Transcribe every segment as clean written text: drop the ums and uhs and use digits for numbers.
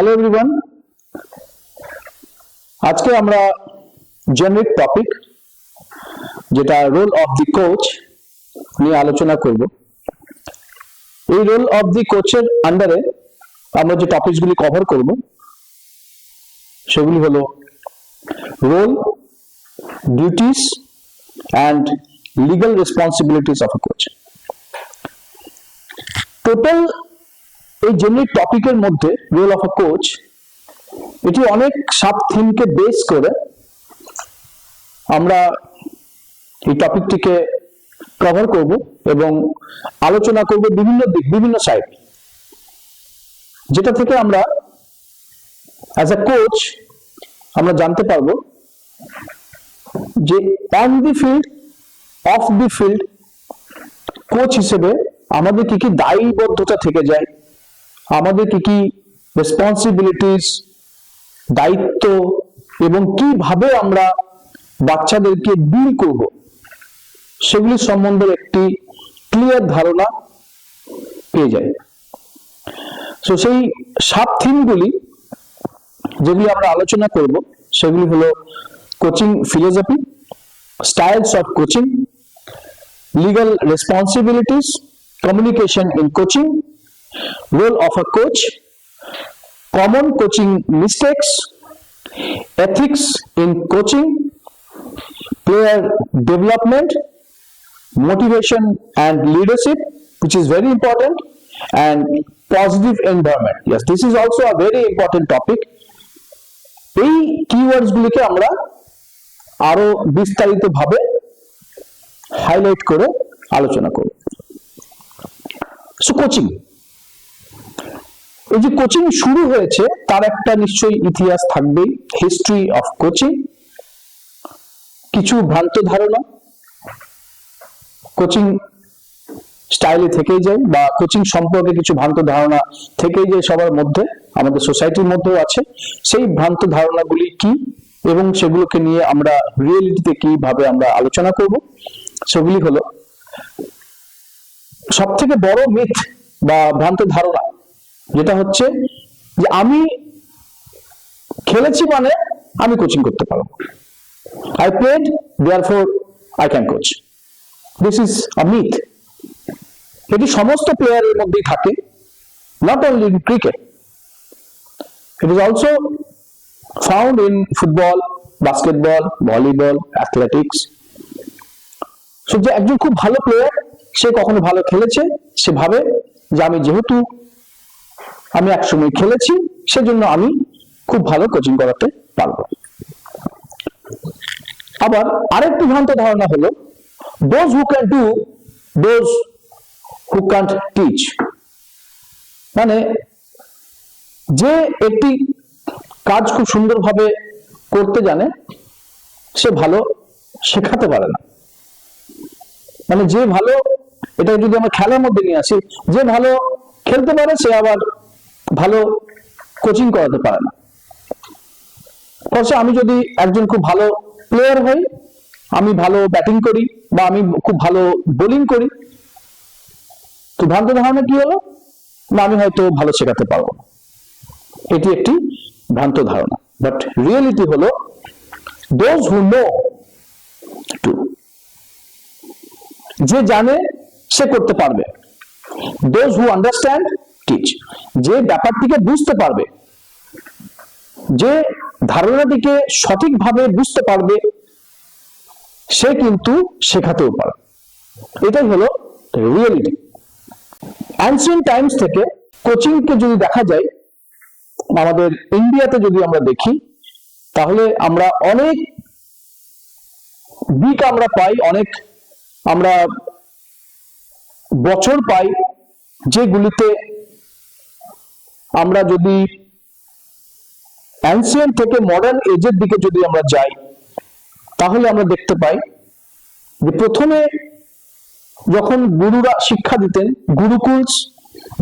Hello everyone, আজকে আমরা generic topic যেটা রোল অফ দি কোচ নিয়ে আলোচনা করব। এই রোল অফ দি কোচের আন্ডারে আমরা যে টপিকসগুলি কভার করব সেগুলি হলো role, duties and legal responsibilities of a coach. Total এই জেনারিক টপিকের মধ্যে রোল অফ এ কোচ এটি অনেক সাব থিমকে বেস করে আমরা এই টপিকটিকে কভার করব এবং আলোচনা করব বিভিন্ন দিক, বিভিন্ন সাইড, যেটা থেকে আমরা অ্যাজ এ কোচ আমরা জানতে পারবো যে on the field, of the field coach হিসেবে আমাদের কি কি দায়বদ্ধতা থেকে যায়, আমাদের কি কি রেসপন্সিবিলিটিস, দায়িত্ব এবং কিভাবে আমরা বাচ্চাদেরকে ডিল করব সেগুলি সম্বন্ধে একটি ক্লিয়ার ধারণা পেয়ে যায়। সো সেই সাব থিমগুলি যেগুলি আমরা আলোচনা করব সেগুলি হলো coaching philosophy, styles of coaching, legal responsibilities, communication in coaching, role of a coach, common coaching mistakes, ethics in coaching, player development, motivation and leadership, which is very important, and positive environment. Yes, this is also a very important topic. এই keywords গুলিকে আমরা আরো বিস্তারিত ভাবে highlight করে আলোচনা করব। So coaching, এই যে কোচিং শুরু হয়েছে তার একটা নিশ্চয়ই ইতিহাস থাকবেই, হিস্ট্রি অফ কোচিং। কিছু ভ্রান্ত ধারণা কোচিং স্টাইলে থেকেই যায় বা কোচিং সম্পর্কে কিছু ভ্রান্ত ধারণা থেকেই যায় সবার মধ্যে, আমাদের সোসাইটির মধ্যেও আছে। সেই ভ্রান্ত ধারণাগুলি কি এবং সেগুলোকে নিয়ে আমরা রিয়েলিটিতে কিভাবে আমরা আলোচনা করব সেগুলি হলো সব থেকে বড় মিথ বা ভ্রান্ত ধারণা, যেটা হচ্ছে যে আমি খেলেছি মানে আমি কোচিং করতে পারবো। I played, therefore I can coach. This is a myth. এটি সমস্ত প্লেয়ারের মধ্যেই থাকে, not only in cricket. It is also found in football, basketball, volleyball, athletics. So যে একজন খুব ভালো প্লেয়ার, সে কখনো ভালো খেলেছে, সে ভাবে যে আমি যেহেতু আমি একসময় খেলেছি সেজন্য আমি খুব ভালো কোচিং করাতে পারবো। আবার আরেকটি ভ্রান্ত ধারণা হলো those who can do, those who can't teach। মানে যে একটি কাজ খুব সুন্দরভাবে করতে জানে সে ভালো শেখাতে পারে না। মানে যে ভালো, এটা যদি আমরা খেলার মধ্যে নিয়ে আসি, যে ভালো খেলতে পারে সে আবার ভালো কোচিং করাতে পারে না। অবশ্য আমি যদি একজন খুব ভালো প্লেয়ার হই, আমি ভালো ব্যাটিং করি বা আমি খুব ভালো বোলিং করি, তো ভ্রান্ত ধারণা কি হলো না আমি হয়তো ভালো শেখাতে পারবো। এটি একটি ভ্রান্ত ধারণা, বাট রিয়েলিটি হলো those who know to, যে জানে সে করতে পারবে। those who understand teach, যে ব্যাপারটিকে বুঝতে পারবে, যে ধারণাটিকে সঠিকভাবে বুঝতে পারবে, সে কিন্তু শেখাতেও পারে। এটাই হলো রিয়েলিটি। অ্যানসিয়েন্ট টাইমস থেকে কোচিংকে যদি দেখা যায়, আমাদের ইন্ডিয়াতে যদি আমরা দেখি, তাহলে আমরা অনেক দিক আমরা পাই, অনেক আমরা বছর পাই যেগুলিতে আমরা যদি অ্যানসিয়েন্ট থেকে মডার্ন এজের দিকে যদি আমরা যাই, তাহলে আমরা দেখতে পাই যে প্রথমে যখন গুরুরা শিক্ষা দিতেন, গুরুকুলস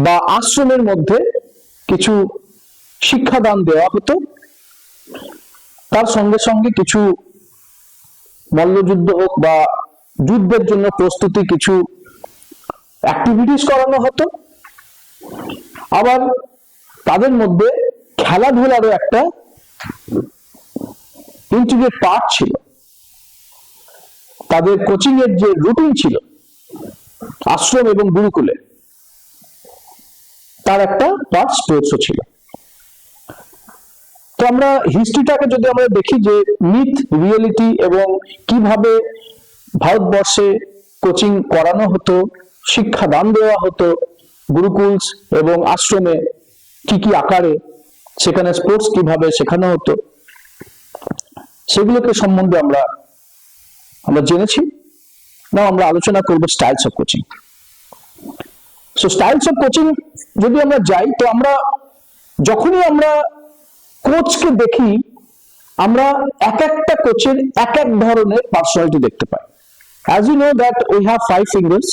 বা আশ্রমের মধ্যে কিছু শিক্ষাদান দেওয়া হতো, তার সঙ্গে সঙ্গে কিছু মল্লযুদ্ধ হোক বা যুদ্ধের জন্য প্রস্তুতি কিছু অ্যাক্টিভিটিস করানো হতো। আবার তাদের মধ্যে খেলাধুলারও একটা ইন্টিগ্রেট পার্ট ছিল। তাদের কোচিং এর যে রুটিন ছিল আশ্রম এবং গুরুকুলে, তার একটা পার্ট স্পোর্টসও ছিল। তো আমরা হিস্ট্রিটাকে যদি আমরা দেখি যে মিথ, রিয়েলিটি এবং কিভাবে ভারতবর্ষে কোচিং করানো হতো, শিক্ষা দান দেওয়া হতো গুরুকুলস এবং আশ্রমে, কি কি আকারে, সেখানে স্পোর্টস কিভাবে শেখানো হতো, সেগুলোকে সম্বন্ধে আমরা জেনেছি। না, আমরা আলোচনা করব styles of coaching. So styles of coaching যদি আমরা যাই, তো আমরা যখনই আমরা কোচকে দেখি, আমরা এক একটা কোচের এক এক ধরনের পার্সোনালিটি দেখতে পাই। As you know that we have 5 fingers,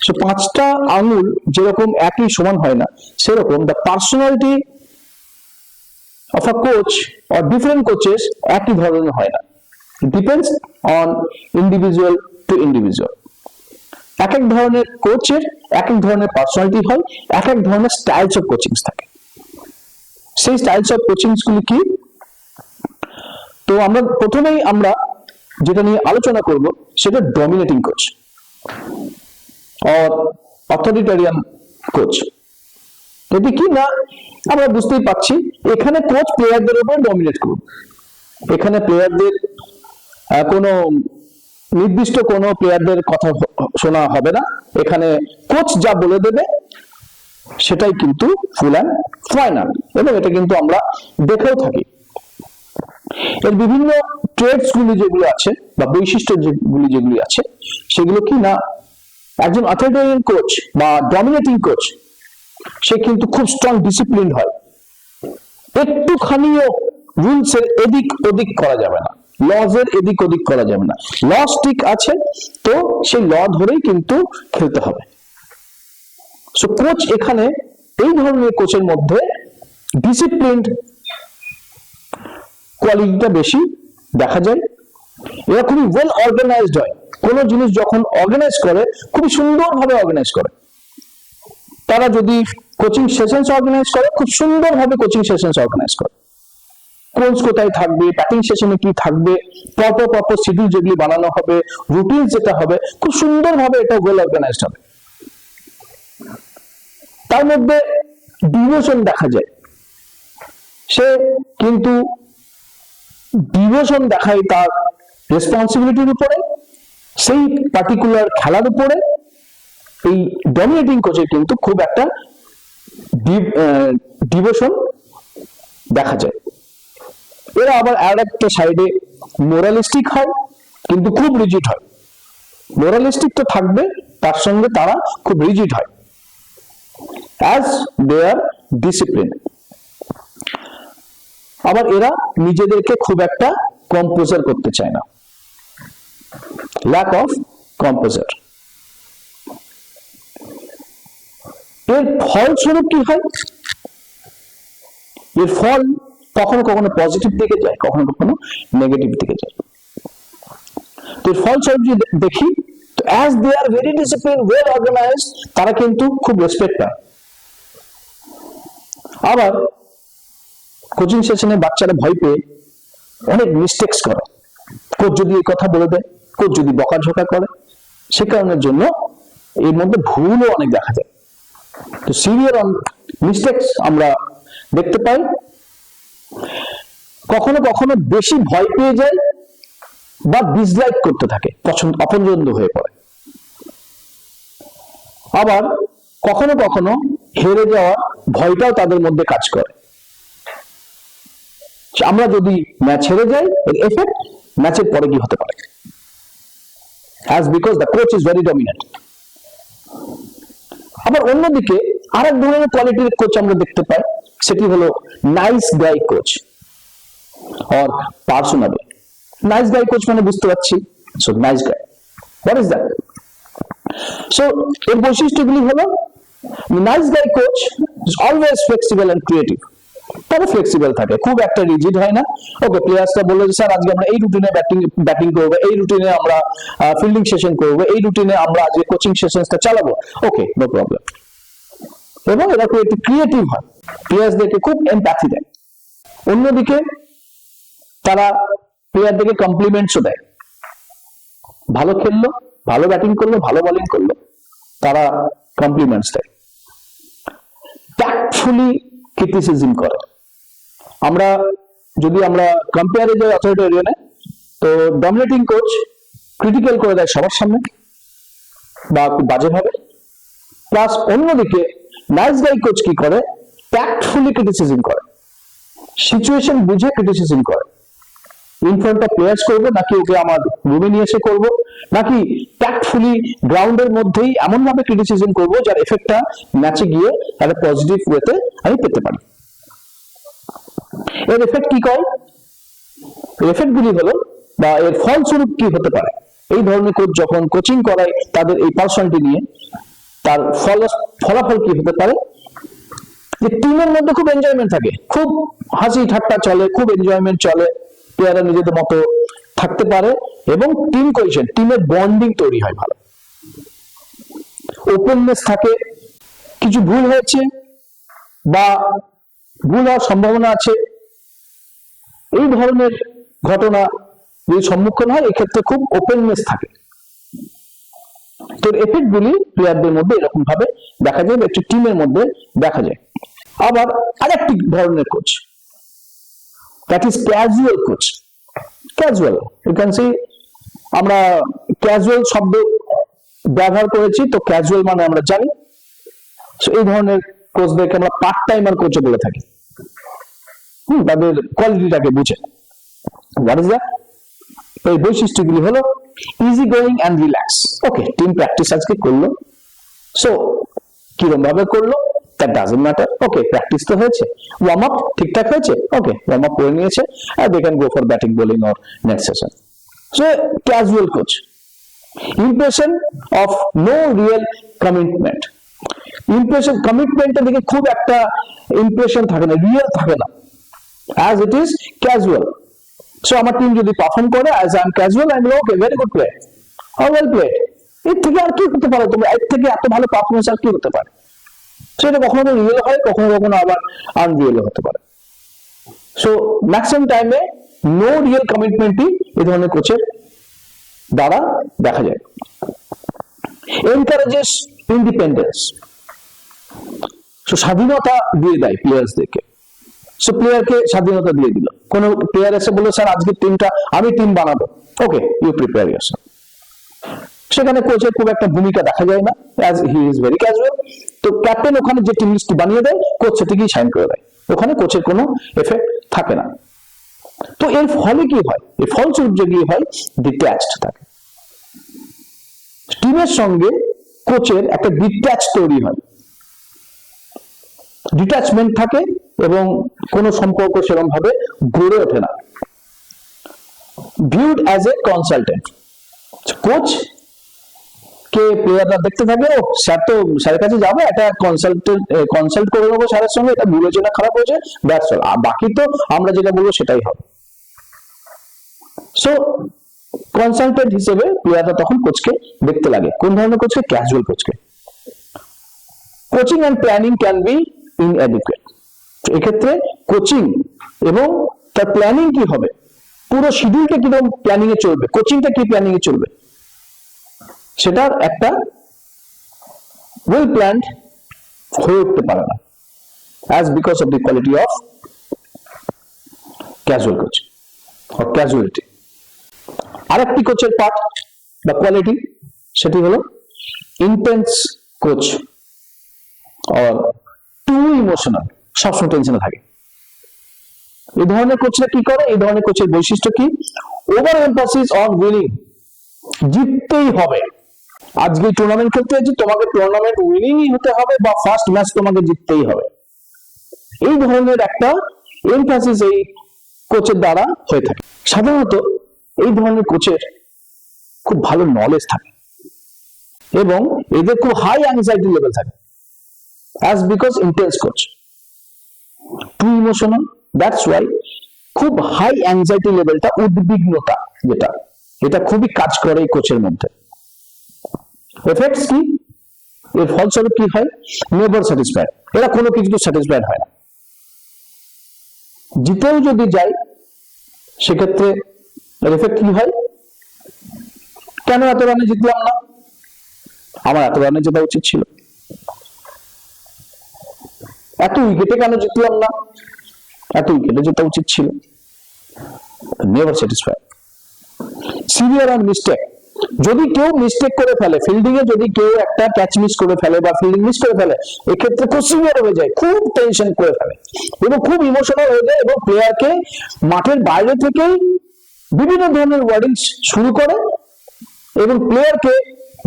so 5টা আঙুল যেরকম একই সমান হয় না, সেরকম the personality of a coach or different coaches একই ধরনের হয় না। It depends on individual to individual. এক এক ধরনের কোচের এক এক ধরনের পার্সোনালিটি হয়, এক এক ধরনের স্টাইলস অফ কোচিং থাকে। সেই স্টাইলস অফ কোচিং গুলি কি? তো আমরা প্রথমেই যেটা নিয়ে আলোচনা করব সেটা dominating coach or authoritarian coach. এটি কি না, আমরা বুঝতেই পারছি, এখানে কোচ প্লেয়ারদের উপর ডমিনেট করবে। এখানে প্লেয়ারদের কোনো নির্দিষ্ট কোনো প্লেয়ারদের কথা শোনা হবে না, এখানে কোচ যা বলে দেবে সেটাই কিন্তু ফুল অ্যান্ড ফাইনাল। এবং এটা কিন্তু আমরা দেখেও থাকি। এর বিভিন্ন ট্রেডস গুলি যেগুলো আছে বা বৈশিষ্ট্য যেগুলি আছে, সেগুলো কি না, একজন অথরিটেরিয়ান কোচ বা ডমিনেটিং কোচ সে কিন্তু খুব স্ট্রং ডিসিপ্লিন হয়। একটুখানিও রুলস এর এদিক ওদিক করা যাবে না, লজ এর এদিক ওদিক করা যাবে না। ল ঠিক আছে তো সেই ল ধরেই কিন্তু খেলতে হবে। সো কোচ এখানে এই ধরনের কোচের মধ্যে ডিসিপ্লিনড কোয়ালিটিটা বেশি দেখা যায়। এরা খুবই ওয়েল অর্গানাইজড হয়। কোন জিনিস যখন অর্গানাইজ করে, খুবই সুন্দরভাবে অর্গানাইজ করে। তারা যদি কোচিং সেশনস অর্গানাইজ করে, খুব সুন্দরভাবে কোচিং সেশনস অর্গানাইজ করে। কোচ কোথায় থাকবে, ব্যাটিং সেশনে কি থাকবে, পরপর শিডিউল যেগুলি বানানো হবে, রুটিন যেটা হবে, খুব সুন্দরভাবে এটা ওয়েল অর্গানাইজড হবে। তার মধ্যে ডিভোশন দেখা যায়। সে কিন্তু ডিভোশন দেখায় তার রেসপন্সিবিলিটির উপরে, সেই পার্টিকুলার খেলার উপরে। এই ডমিনেটিং কোচের কিন্তু খুব একটা ডিভোশন দেখা যায়। এরা আবার আর একটা সাইডে মোরালিস্টিক হয়, কিন্তু খুব রিজিড হয়। মোরালিস্টিক তো থাকবে, তার সঙ্গে তারা খুব রিজিড হয় as they are disciplined। আবার এরা নিজেদেরকে খুব একটা কম্পোজার করতে চায় না, ল্যাক অফ কম্পোজার। এর ফলস্বরূপ কি হয়? এর ফল কখনো কখনো পজিটিভ দিকে যায়, কখনো কখনো নেগেটিভ দিকে যায়। তো এর ফলস্বরূপ যদি দেখি, তো as they are very disciplined, well organized, তারা কিন্তু খুব রেসপেক্ট পায়। আবার কোচিং সেশনে বাচ্চারা ভয় পেয়ে অনেক মিস্টেকস করে। কোচ যদি এই কথা বলে দেয়, কোচ যদি বকাঝকা করে, সে কারণের জন্য এর মধ্যে ভুলও অনেক দেখা যায়। তো সিভিয়ার মিস্টেকস আমরা দেখতে পাই। কখনো কখনো বেশি ভয় পেয়ে যায় বা ডিসলাইক করতে থাকে, অপছন্দ হয়ে পড়ে। আবার কখনো কখনো হেরে যাওয়ার ভয়টাও তাদের মধ্যে কাজ করে। আমরা যদি ম্যাচ হেরে যাই, এর এফেক্ট ম্যাচের পরে কি হতে পারে, as because the coach is very dominant। আবার অন্যদিকে আরেক ধরনের কোয়ালিটির কোচ আমরা দেখতে পাই, সেটি হলো nice guy coach or personable. Nice guy coach মানে বুঝতে পারছি, so nice guy, what is that? So এর বৈশিষ্ট্যগুলি হলো, nice guy coach is always flexible and creative. তবে ফ্লেক্সিবল থাকে, খুব একটা রিজিড হয় না। ওকে, প্লেয়ার্সরা বললো যে স্যার আজকে আমরা এই রুটিনে ব্যাটিং করবো, এই রুটিনে আমরা ফিল্ডিং সেশন করবো, এই রুটিনে আমরা আজকে কোচিং সেশনটা চালাবো, ওকে, নো প্রবলেম। এবং এরা একটু ক্রিয়েটিভ হয়, প্লেয়ার্সদেরকে খুব এমপ্যাথি দেয়। অন্যদিকে তারা প্লেয়ারদেরকে কমপ্লিমেন্টসও দেয়, ভালো খেললো, ভালো ব্যাটিং করলো, ভালো বোলিং করলো, তারা কমপ্লিমেন্টস দেয়। ট্যাক্টফুলি ক্রিটিসিজম করে। যদি আমরা কম্পেয়ারে যাই অথরিটেরিয়ানে, তো ডমিনেটিং কোচ ক্রিটিক্যাল করে দেয় সবার সামনে বা খুব বাজেভাবে, প্লাস অন্যদিকে নাইস গাই কোচ কি করে, ট্যাক্টফুলি ক্রিটিসিজম করে, সিচুয়েশন বুঝে ক্রিটিসিজম করে। ইন ফ্রন্ট অফ প্লেয়ার্স করবো নাকি ওকে আমার রুমে নিয়ে এসে করবো, নাকি ট্যাক্টফুলি গ্রাউন্ডের মধ্যেই এমন ভাবে ক্রিটিসিজম করবো যার এফেক্টটা ম্যাচে গিয়ে একটা পজিটিভ ওয়েতে আমি পেতে পারি। এর এফেক্ট কি কয়, এফেক্ট গুলি হলো বা এর ফলস্বরূপ কি হতে পারে, এই ধরনের কোচ যখন কোচিং করায় তাদের এই পার্সোনালিটি নিয়ে, তার ফলাফল কি হতে পারে, যে টিমের মধ্যে খুব এনজয়মেন্ট থাকে, খুব হাসি ঠাট্টা চলে, খুব এনজয়মেন্ট চলে, প্লেয়াররা নিজেদের মতো থাকতে পারে এবং টিম কোহেশন, টিমের বন্ডিং তৈরি হয় ভালো, ওপেননেস থাকে, কিছু ভুল হয়েছে বা ভুল হওয়ার সম্ভাবনা আছে, এই ধরনের ঘটনা যদি সম্মুখীন হয় এক্ষেত্রে খুব ওপেননেস থাকে। তো এফেক্ট গুলি প্লেয়ারদের মধ্যে এরকম ভাবে দেখা যায়, একটি টিমের মধ্যে দেখা যায়। আবার আরেকটি ধরনের coach, that is casual coach. Casual, you can see, আমরা ক্যাজুয়াল শব্দ ব্যবহার করেছি, তো ক্যাজুয়াল মানে আমরা জানি। এই ধরনের কোচদেরকে আমরা পার্ট টাইমার কোচও বলে থাকি, তাদের কোয়ালিটিটাকে বুঝে। What is that? এই বৈশিষ্ট্যগুলি হলো easy going and relax. Okay, team practice আজকে করলো, সো কিরকম ভাবে করলো that doesn't matter. Okay, practice তো হয়েছে, ওয়ার্ম আপ ঠিকঠাক হয়েছে, ওকে ওয়ার্ম আপ করে নিয়েছে, আর they can go for batting bowling or next session. So casual coach. Impression of no real commitment. Impression, কমিটমেন্টের দিকে খুব একটা ইমপ্রেশন থাকে না, রিয়েল থাকে না, as it is casual. So আমার টিম যদি পারফর্ম করে as I am casual, I will okay, very good play, or well played, এর থেকে আর কি হতে পারে, তোমরা এর থেকে এত ভালো পারফরমেন্স আর কি হতে পারে। সেটা কখনো রিয়েল হয়, কখনো কখনো আবার আনরিয়েল হতে পারে। সো ম্যাক্সিমাম টাইমে নো রিয়েল কমিটমেন্টই এই ধরনের কোচের দ্বারা দেখা যায়। এনকারেজেস ইন্ডিপেন্ডেন্স, স্বাধীনতা দিয়ে দেয় প্লেয়ার্সদেরকে। সো প্লেয়ারকে স্বাধীনতা দিয়ে দিল, কোন প্লেয়ার এসে বললো স্যার আজকে টিমটা আমি টিম বানাবো, ওকে ইউ প্রিপেয়ার ইয়োরসেলফ। সেখানে কোচের খুব একটা ভূমিকা দেখা যায় না, as he is very casual. তো ক্যাপ্টেন ওখানে যে টিম লিস্ট বানিয়ে দেয়, কোচ সেটিকেই সাইন করে দেয়, ওখানে কোচের কোনো এফেক্ট থাকে না। তো এর ফলে কি হয়, এর ফলস্বরূপ যেগুলি হয়, ডিট্যাচড থাকে, টিমের সঙ্গে কোচের একটা ডিট্যাচ তৈরি হয়, ডিট্যাচমেন্ট থাকে এবং কোন সম্পর্ক সেরকম ভাবে গড়ে ওঠে না। Viewed as a consultant, coach কে প্লেয়াররা দেখতে থাকে, ও স্যার তো স্যারের কাছে যাবো, একটা কনসাল্ট করে নেবো স্যারের সঙ্গে, এটা ভুল হয়েছে না খারাপ হয়েছে, দ্যাটস অল, আর বাকি তো আমরা যেটা বলবো সেটাই হবে। সো কনসালটেন্ট হিসেবে প্লেয়াররা তখন কোচকে দেখতে লাগে। কোন ধরনের কোচকে? ক্যাজুয়াল কোচকে। Coaching and planning can be inadequate. এক্ষেত্রে কোচিং এবং তার প্ল্যানিং কি হবে, পুরো শিডিউলটা কিরকম প্ল্যানিং এ চলবে, কোচিংটা কি প্ল্যানিং এ চলবে, সেটার একটা ওয়েল প্ল্যান্ড হয়ে উঠতে পারে না, as because of the quality of casual coach or casualty. আরেকটি কোচের পার্ট বা কোয়ালিটি, সেটি হলো intense coach or too emotional, সবসময় টেনশনে থাকে। এই ধরনের কোচরা কি করে, এই ধরনের কোচের বৈশিষ্ট্য কি? ওভার এমফাসিস অন উইনিং, জিততেই হবে। আজকে টুর্নামেন্ট খেলতে হয়েছে, তোমাকে টুর্নামেন্ট উইনিংই হতে হবে বা ফার্স্ট ম্যাচ তোমাকে জিততেই হবে, এই ধরনের একটা এমফাসিস এই কোচের দ্বারা হয়ে থাকে। সাধারণত এই ধরনের কোচের খুব ভালো নলেজ থাকে এবং এদের খুব হাই অ্যাংজাইটি লেভেল থাকে, as because intense coach, too emotional, that's why খুব হাই অ্যাংজাইটি লেভেলটা, উদ্বিগ্নতা যেটা, এটা খুবই কাজ করে এই কোচের মধ্যে। এফেক্টস কি? এর ফলস্বরূপ কি হয়? নেভার স্যাটিসফাইড, এরা কোনো কিছু স্যাটিসফাইড হয় না। জিতেও যদি যাই সেক্ষেত্রে এর এফেক্ট কি হয়? কেন এত রানে জিতলাম না? আমার এত রানে জেতা উচিত ছিল। এত উইকেটে কেন জিতলাম না? এত উইকেটে জেতা উচিত ছিল। Never satisfy. Severe on mistake. যদি কেউ মিস্টেক করে ফেলে, ফিল্ডিং এ যদি কেউ একটা ক্যাচ মিস করে ফেলে বা ফিল্ডিং মিস করে ফেলে, এক্ষেত্রে খুব সিভিয়ার হয়ে যায়, খুব টেনশন করে ফেলে এবং খুব ইমোশনাল হয়ে যায় এবং প্লেয়ারকে মাঠের বাইরে থেকেই বিভিন্ন ধরনের ওয়ার্ডিং শুরু করে এবং প্লেয়ারকে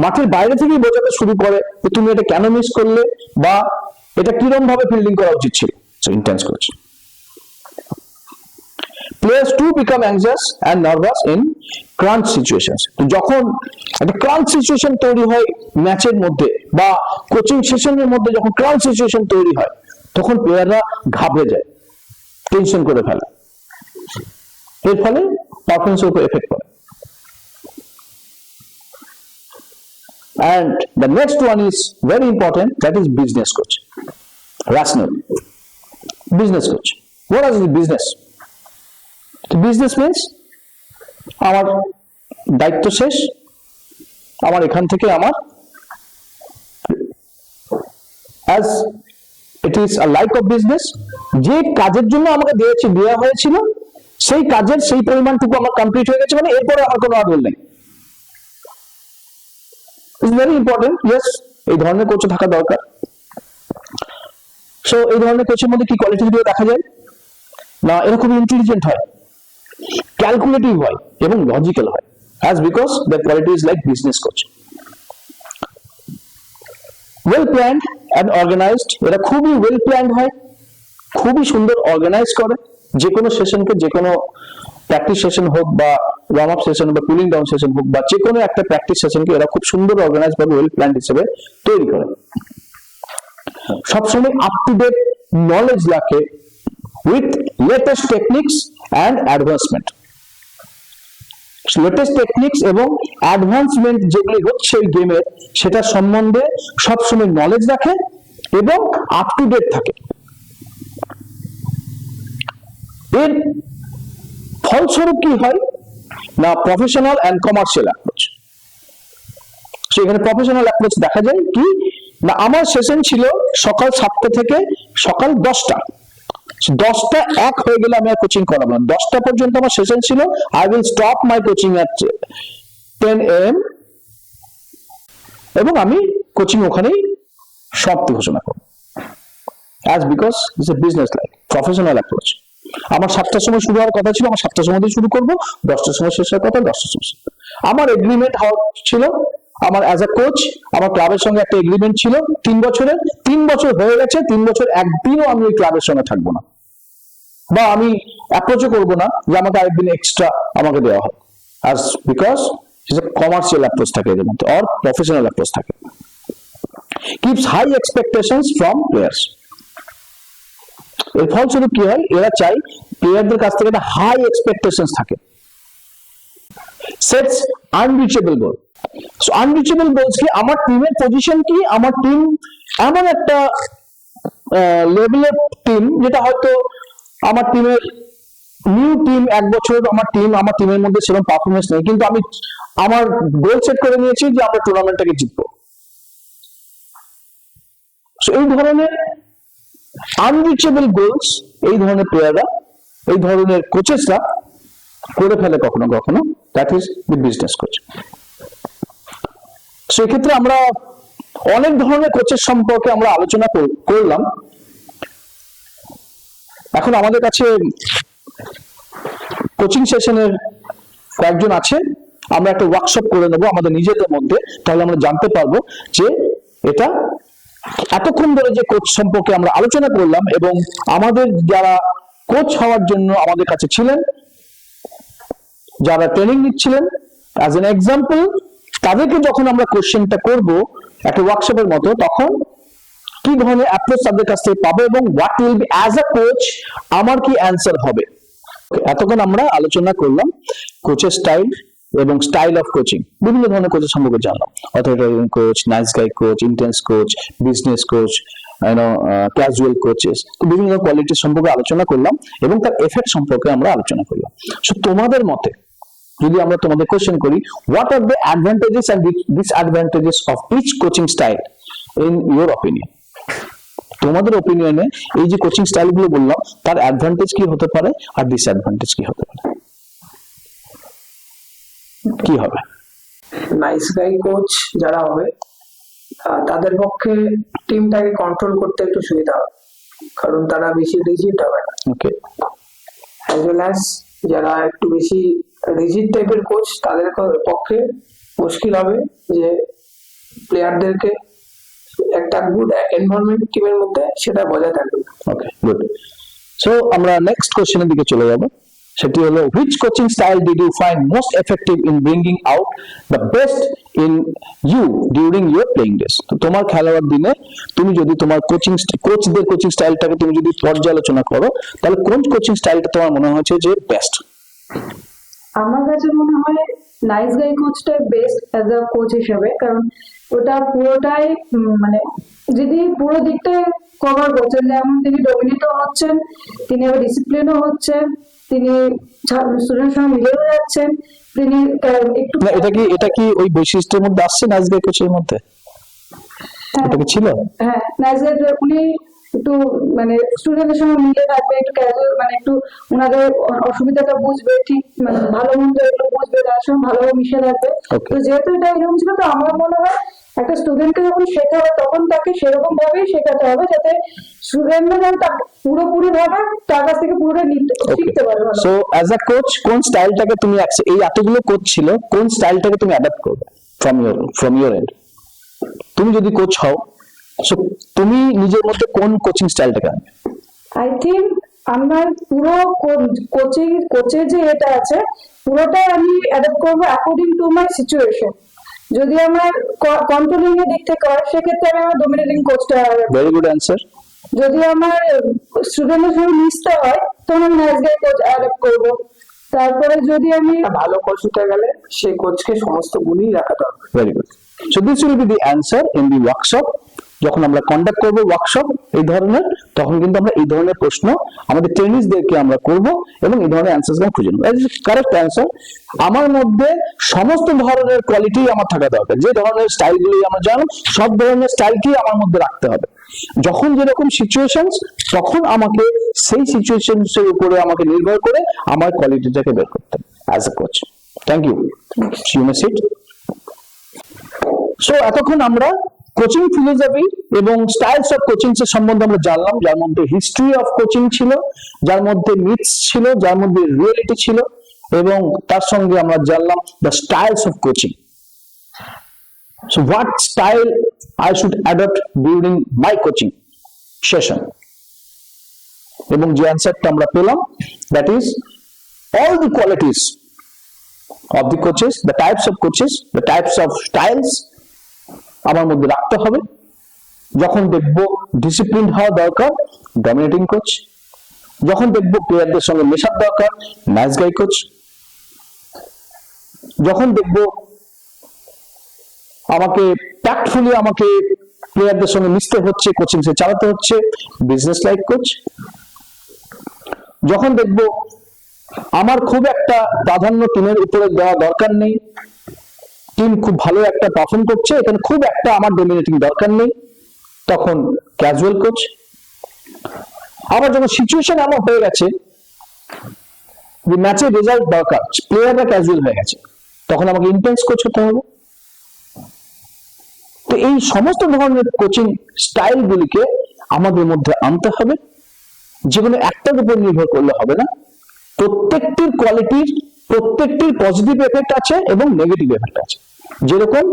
মাঠের বাইরে থেকেই বোঝাতে শুরু করে যে তুমি এটা কেন মিস করলে বা এটা কিরকম ভাবে ফিল্ডিং করা উচিত ছিল। Intense coach. Players too become anxious and nervous in crunch situations. যখন একটা ক্রাঞ্চ সিচুয়েশন তৈরি হয় ম্যাচের মধ্যে বা কোচিং সেশনের মধ্যে, যখন ক্রাঞ্চ সিচুয়েশন তৈরি হয় তখন প্লেয়াররা ঘাবড়ে যায়, টেনশন করে ফেলে, এর ফলে পারফরম্যান্সের উপর এফেক্ট পড়ে। And the next one is very important, that is business coach. Rational. Business coach. What is the business? Business means আমার দায়িত্ব শেষ, আমার এখান থেকে আমার as it is a like of business, যে কাজের জন্য আমাকে দেওয়া হয়েছিল সেই কাজের সেই পরিমাণটুকু আমার কমপ্লিট হয়ে গেছে, মানে এরপরে আমার কোনো আর রোল নেই। It's very important. ইয়েস, এই ধরনের কোচ থাকা দরকার। সো এই ধরনের কোচের মধ্যে কি কোয়ালিটি দেখা যায় না? এরা খুব ইন্টেলিজেন্ট হয়, ক্যালকুলেটিভ হয় এবং লজিক্যাল হয়, as because their quality is like business coach. Well planned and organized. এরা খুবই well planned হয়, খুবই সুন্দর অর্গানাইজ করে যে কোনো সেশনকে, যে কোনো প্র্যাকটিস সেশন হোক বা ওয়ার্ম আপ সেশন বা কুলিং ডাউন সেশন হোক বা যে কোনো একটা প্র্যাকটিস সেশনকে এরা খুব সুন্দর অর্গানাইজ ভাবে ওয়েল প্ল্যান্ড হিসেবে তৈরি করে। সবসময় আপ টু ডেট নলেজ রাখে with latest techniques and advancement. Latest techniques এবং অ্যাডভান্সমেন্ট যেগুলি হচ্ছে এই গেমের, সেটা সম্বন্ধে সবসময় নলেজ রাখে এবং আপ টু ডেট থাকে। এর ফলস্বরূপ কি হয় না? Professional and commercial approach. সেখানে প্রফেশনাল অ্যাপ্রোচ দেখা যায় কি না, আমার সেশন ছিল সকাল 7টা থেকে সকাল 10টা। 10টা এক হয়ে গেলে আমি আর কোচিং করাবো না। 10টা পর্যন্ত আমার সেশন ছিল। I will stop my coaching at 10 AM এবং আমি কোচিং ওখানেই সমাপ্তি ঘোষণা করব। As because it's A business like professional approach. আমার 7টার সময় শুরু হওয়ার কথা ছিল, আমার 7টার সময় শুরু করব, 10টার সময় শেষ হওয়ার কথা 10টার সময়। আমার এগ্রিমেন্ট হওয়ার ছিল, আমার অ্যাজ এ কোচ আমার ক্লাবের সঙ্গে একটা এগ্রিমেন্ট ছিল 3 বছরের। 3 বছর হয়ে গেছে, 3 বছর একদিনও আমি ওই ক্লাবের সঙ্গে থাকবো না বা আমি অ্যাপ্রোচও করবো না যে আমাকে আরেকদিন এক্সট্রা আমাকে দেওয়া হয়। As because it's a commercial approach থাকে এর মধ্যে, অর প্রফেশনাল অ্যাপ্রোচ থাকে। Keeps high expectations from players. এর ফলস্বরূপ কি হয়? এরা চাই প্লেয়ারদের কাছ থেকে একটা হাই এক্সপেকটেশনস থাকে। সেটস আনরিচেবল গোল। সো আনরিচেবল গোলস কি? আমার টিমের পজিশন কি, আমার টিম এমন একটা লেভেলের টিম যেটা হয়তো আমার টিমের নিউ টিম, 1 বছর আমার টিমের মধ্যে সেরকম পারফরমেন্স নেই, কিন্তু আমি আমার গোল সেট করে নিয়েছি যে আমরা টুর্নামেন্টটাকে জিতবো। সো এই ধরনের আনরিচেবল গোলস এই ধরনের প্লেয়াররা, এই ধরনের কোচেসরা করে ফেলে কখনো কখনো। That is the business coach. সেক্ষেত্রে আমরা অনেক ধরনের কোচের সম্পর্কে আমরা আলোচনা করলাম। এখন আমাদের কাছে কোচিং সেশনের কয়েকজন আছে, আমরা একটা ওয়ার্কশপ করে নেবো আমাদের নিজেদের মধ্যে, তাহলে আমরা জানতে পারবো যে এটা এতক্ষণ ধরে যে কোচ সম্পর্কে আমরা আলোচনা করলাম এবং আমাদের যারা কোচ হওয়ার জন্য আমাদের কাছে ছিলেন, যারা ট্রেনিং নিচ্ছিলেন, অ্যাজ এন এক্সাম্পল তাদেরকে যখন আমরা কোশ্চেনটা করব একটা ওয়ার্কশপের মতো, তখন কি ধরনের অ্যাপ্রোচ তাদের কাছ থেকে পাবো এবং what will be as a coach আমার কি অ্যান্সার হবে। এতক্ষণ আমরা আলোচনা করলাম কোচের স্টাইল এবং স্টাইল অফ কোচিং, বিভিন্ন ধরনের কোচের সম্পর্কে জানলাম। Authoritarian coach, nice guy coach, intense coach, business coach, casual coaches, বিভিন্ন কোয়ালিটি সম্পর্কে আলোচনা করলাম এবং তার এফেক্ট সম্পর্কে আমরা আলোচনা করলাম। সো তোমাদের মতে যদি আমরা তোমাদের কোশ্চেন করি, what are the advantages and disadvantages of each coaching style in your opinion? তোমাদের ওপিনিয়নে এই যে কোচিং স্টাইল গুলো বললাম তার অ্যাডভান্টেজ কি হতে পারে আর ডিসঅ্যাডভান্টেজ কি হতে পারে? কি হবে? নাইস গাই কোচ যারা হবে তাদের পক্ষে টিমটাকে কন্ট্রোল করতে একটু সুবিধা হবে, কারণ তারা বেশি রিজিড হবে না। ওকে। অ্যাজ ওয়েল অ্যাজ যারা একটু বেশি রিজিড টাইপের কোচ তাদের পক্ষে মুশকিল হবে যে প্লেয়ারদেরকে একটা গুড এনভায়রনমেন্ট টিমের মধ্যে সেটা বজায় থাকবে। ওকে, গুড। সো আমরা নেক্সট কোশ্চেনের দিকে চলে যাব। সেটি হলো, which coaching style did you find most effective in bringing out the best in you during your playing days? তো তোমার খেলোয়াড় দিনে তুমি যদি তোমার কোচদের কোচিং স্টাইলটাকে তুমি যদি পর্যালোচনা করো তাহলে কোন কোচিং স্টাইলটা তোমার মনে হয়েছে যে বেস্ট? আমার কাছে মনে হয় নাইস গাই কোচটাই বেস্ট অ্যাজ আ কোচ হিসেবে, কারণ ওটা পুরোটাই মানে যদি পুরো দিকটাই কভার করছেন, যেমন তিনি ডমিনেটও হচ্ছেন, তিনি আবার ডিসিপ্লিনও হচ্ছেন, তিনি স্টুডেন্টের সঙ্গে মিলেও যাচ্ছেন, তিনি একটু এটা কি ওই বৈশিষ্ট্যের মধ্যে আসছে নাইস গাই কোচের মধ্যে? এটা কি ছিল? হ্যাঁ, নাইস গাই উনি একটু মানে স্টুডেন্টের সঙ্গে মিলে থাকবে, একটু ক্যাজুয়াল, মানে একটু ওনাদের অসুবিধাটা বুঝবে, ঠিক মানে ভালো মন্দ এগুলো বুঝবে, তার সঙ্গে ভালোভাবে মিশে থাকবে। তো যেহেতু এটা এরকম ছিল, তো আমার মনে হয় একটা স্টুডেন্টকে যখন শেখাবে তখন তাকে সেরকম ভাবেই শেখাতে হবে যাতে স্টুডেন্টরা যেন পুরোপুরি ভাবে তার কাছ থেকে পুরোটা শিখতে পারে। সো অ্যাজ আ কোচ কোন স্টাইলটাকে তুমি এই এতগুলো কোচ ছিল কোন স্টাইলটাকে তুমি অ্যাডাপ্ট করবে ফ্রম ইওর এন্ড? তুমি যদি কোচ হও, সো তুমি নিজের মধ্যে কোন কোচিং স্টাইলটাকে আনবে? আই থিঙ্ক আমার পুরো কোচের যে এটা আছে পুরোটাই আমি অ্যাডাপ্ট করবো অ্যাকর্ডিং টু মাই সিচুয়েশন। যদি আমার কন্ট্রোলিং এর দিক থেকে হয় সেক্ষেত্রে আমি আমার ডমিনেটিং কোচটা, ভেরি গুড অ্যান্সার। যদি আমার স্টুডেন্টের সঙ্গে মিশতে হয় তখন আমি নাইস গাই কোচ অ্যাডাপ্ট করবো। তারপরে যদি আমি ভালো কোচ হতে গেলে সেই কোচকে সমস্ত গুণই রাখাতে হবে। Very good. So this will be the answer in the workshop. যখন আমরা কন্ডাক্ট করবো ওয়ার্কশপ এই ধরনের, তখন কিন্তু আমরা এই ধরনের প্রশ্ন আমাদের ট্রেনিজদেরকে আমরা করব এবং এই ধরনের অ্যান্সার খুঁজে নেব। Correct answer. আমার মধ্যে সমস্ত ধরনের কোয়ালিটি আমার থাকা দরকার। যে ধরনের স্টাইলগুলি আমরা জানো সব ধরনের স্টাইলকেই আমার মধ্যে রাখতে হবে। যখন যেরকম সিচুয়েশন তখন আমাকে সেই সিচুয়েশনস এর উপরে আমাকে নির্ভর করে আমার কোয়ালিটিটাকে বের করতে হবে as a coach. Thank you. You may sit. So এতক্ষণ আমরা কোচিং ফিলোসফি এবং স্টাইলস অফ কোচিং এর সম্বন্ধে আমরা জানলাম, যার মধ্যে হিস্ট্রি অফ কোচিং ছিল, যার মধ্যে মিথস ছিল, যার মধ্যে রিয়েলিটি ছিল, এবং তার সঙ্গে আমরা জানলাম the styles of coaching. So what style I should adopt during my coaching session, এবং যে অ্যান্সারটা আমরা পেলাম that is all the qualities of the coaches, the types of coaches, the types of styles আমার মধ্যে রাখতে হবে। যখন দেখব ডিসিপ্লিন হওয়া দরকার, ডমিনেটিং কোচ। যখন দেখব প্লেয়ারদের সঙ্গে মেশার দরকার, নাইস গাই কোচ। যখন দেখব আমাকে ট্যাক্টফুলি আমাকে প্লেয়ারদের সঙ্গে মিশতে হচ্ছে, কোচিং সে চালাতে হচ্ছে, বিজনেস লাইক কোচ। যখন দেখব আমার খুব একটা প্রাধান্য টিমের উপরে দেওয়া দরকার নেই, টিম খুব ভালো একটা পারফর্ম করছে, এখানে খুব একটা আমার ডমিনেটিং দরকার নেই, তখন ক্যাজুয়াল কোচ। আবার যখন সিচুয়েশন এমন হয়ে গেছে যে ম্যাচের রেজাল্ট দরকার, প্লেয়াররা ক্যাজুয়াল হয়ে গেছে, তখন আমাকে ইন্টেন্স কোচ হতে হবে। তো এই সমস্ত ধরনের কোচিং স্টাইল গুলিকে আমাদের মধ্যে আনতে হবে। যেকোনো একটার উপর নির্ভর করলে হবে না। প্রত্যেকটির কোয়ালিটির প্রত্যেকটির পজিটিভ এফেক্ট আছে এবং নেগেটিভ এফেক্ট আছে। যেরকম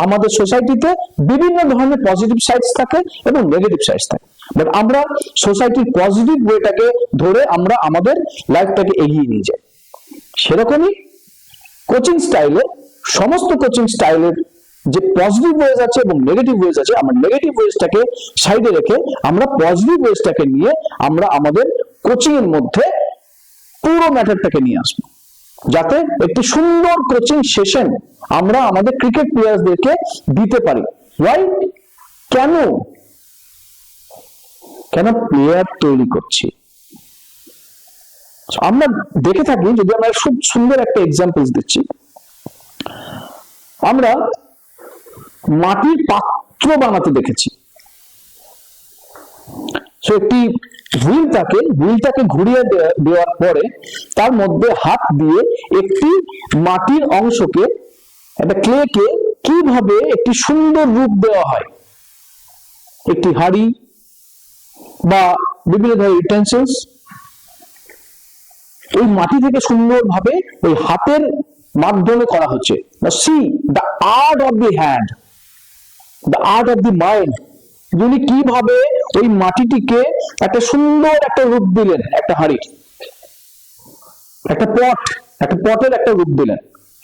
আমাদের সোসাইটিতে বিভিন্ন ধরনের পজিটিভ সাইডস থাকে এবং নেগেটিভ সাইডস থাকে, বাট আমরা সোসাইটির পজিটিভ ওয়েটাকে ধরে আমরা আমাদের লাইফটাকে এগিয়ে নিয়ে যাই। সেরকমই কোচিং স্টাইলে সমস্ত কোচিং স্টাইলের যে পজিটিভ ওয়েজ আছে এবং নেগেটিভ ওয়েজ আছে, আমরা নেগেটিভ ওয়েজটাকে সাইডে রেখে আমরা পজিটিভ ওয়েজটাকে নিয়ে আমরা আমাদের কোচিং এর মধ্যে পুরো ম্যাটারটাকে নিয়ে আসবো, যাতে একটি সুন্দর কোচিং সেশন আমরা আমাদের ক্রিকেট প্লেয়ারদেরকে দিতে পারি। রাইট? কেন কেন প্লেয়ার তৈরি করছি? আমরা দেখে থাকি, যদি আমরা খুব সুন্দর একটা এক্সাম্পল দিচ্ছি, আমরা মাটির পাত্র বানাতে দেখেছি। একটি হুইলটাকে ঘুরিয়ে দেওয়ার পরে তার মধ্যে হাত দিয়ে একটি মাটির অংশকে, একটা ক্লেকে কিভাবে একটি সুন্দর রূপ দেওয়া হয়, একটি হাড়ি বা বিভিন্ন ধরনের ইউটেন্সিলস, ওই মাটি থেকে সুন্দরভাবে ওই হাতের মাধ্যমে করা হচ্ছে। C the art of the hand, the art of the mind. যিনি কিভাবে ওই মাটিটিকে একটা সুন্দর একটা রূপ দিলেন, একটা হাড়ির, একটা পটের একটা রূপ দিলেন।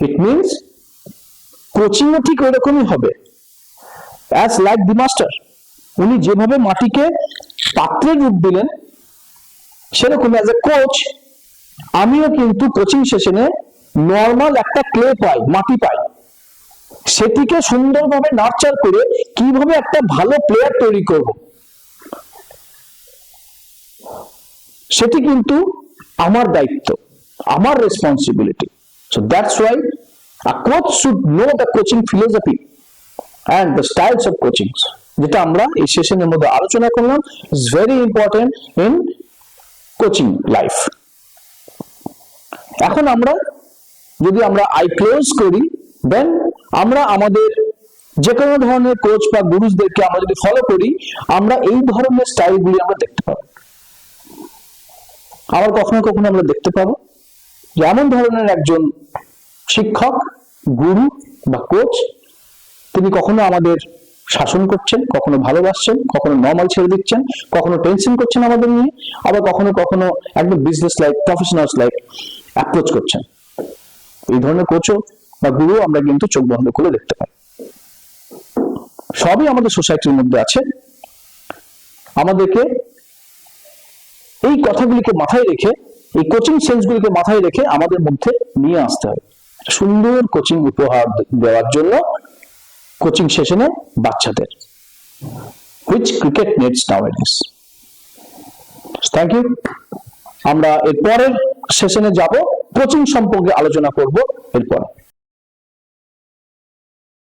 ইট মিনস কোচিংও ঠিক ওই রকমই হবে, অ্যাজ লাইক দি মাস্টার। উনি যেভাবে মাটিকে পাত্রের রূপ দিলেন, সেরকম অ্যাজ এ কোচ আমিও কিন্তু কোচিং সেশনে নর্মাল একটা ক্লে পাই, মাটি পাই, সেটিকে সুন্দরভাবে নার্চার করে কিভাবে একটা ভালো প্লেয়ার তৈরি করব, সেটি কিন্তু আমার দায়িত্ব, আমার responsibility. So that's why a coach should know the coaching philosophy and the styles of coaching, যেটা আমরা এই সেশনের মধ্যে আলোচনা করলাম, is very important in coaching life. এখন যদি আমরা আই ক্লোজ করি, দেন আমরা আমাদের যে কোনো ধরনের কোচ বা গুরুদেরকে আমরা যদি ফলো করি, আমরা এই ধরনের স্টাইলগুলি আমরা দেখতে পাবো। আবার কখনো কখনো আমরা দেখতে পাবো যে এমন ধরনের একজন শিক্ষক, গুরু বা কোচ, তিনি কখনো আমাদের শাসন করছেন, কখনো ভালোবাসছেন, কখনো নর্মাল ছেড়ে দিচ্ছেন, কখনো টেনশন করছেন আমাদের নিয়ে, আবার কখনো কখনো একদম business like, professionals like approach করছেন। এই ধরনের কোচও বা গুরু আমরা কিন্তু চোখ বন্ধ করে দেখতে পাই। সবই আমাদের সোসাইটির মধ্যে আছে। আমাদেরকে এই কথাগুলিকে মাথায় রেখে, এই কোচিং সেন্সগুলিকে মাথায় রেখে আমাদের মধ্যে নিয়ে আসতে হবে। সুন্দর কোচিং উপহার দেওয়ার জন্য কোচিং সেশনে বাচ্চাদের, which cricket needs nowadays. Thank you. আমরা এর পরের সেশনে যাব, কোচিং সম্পর্কে আলোচনা করব এরপর।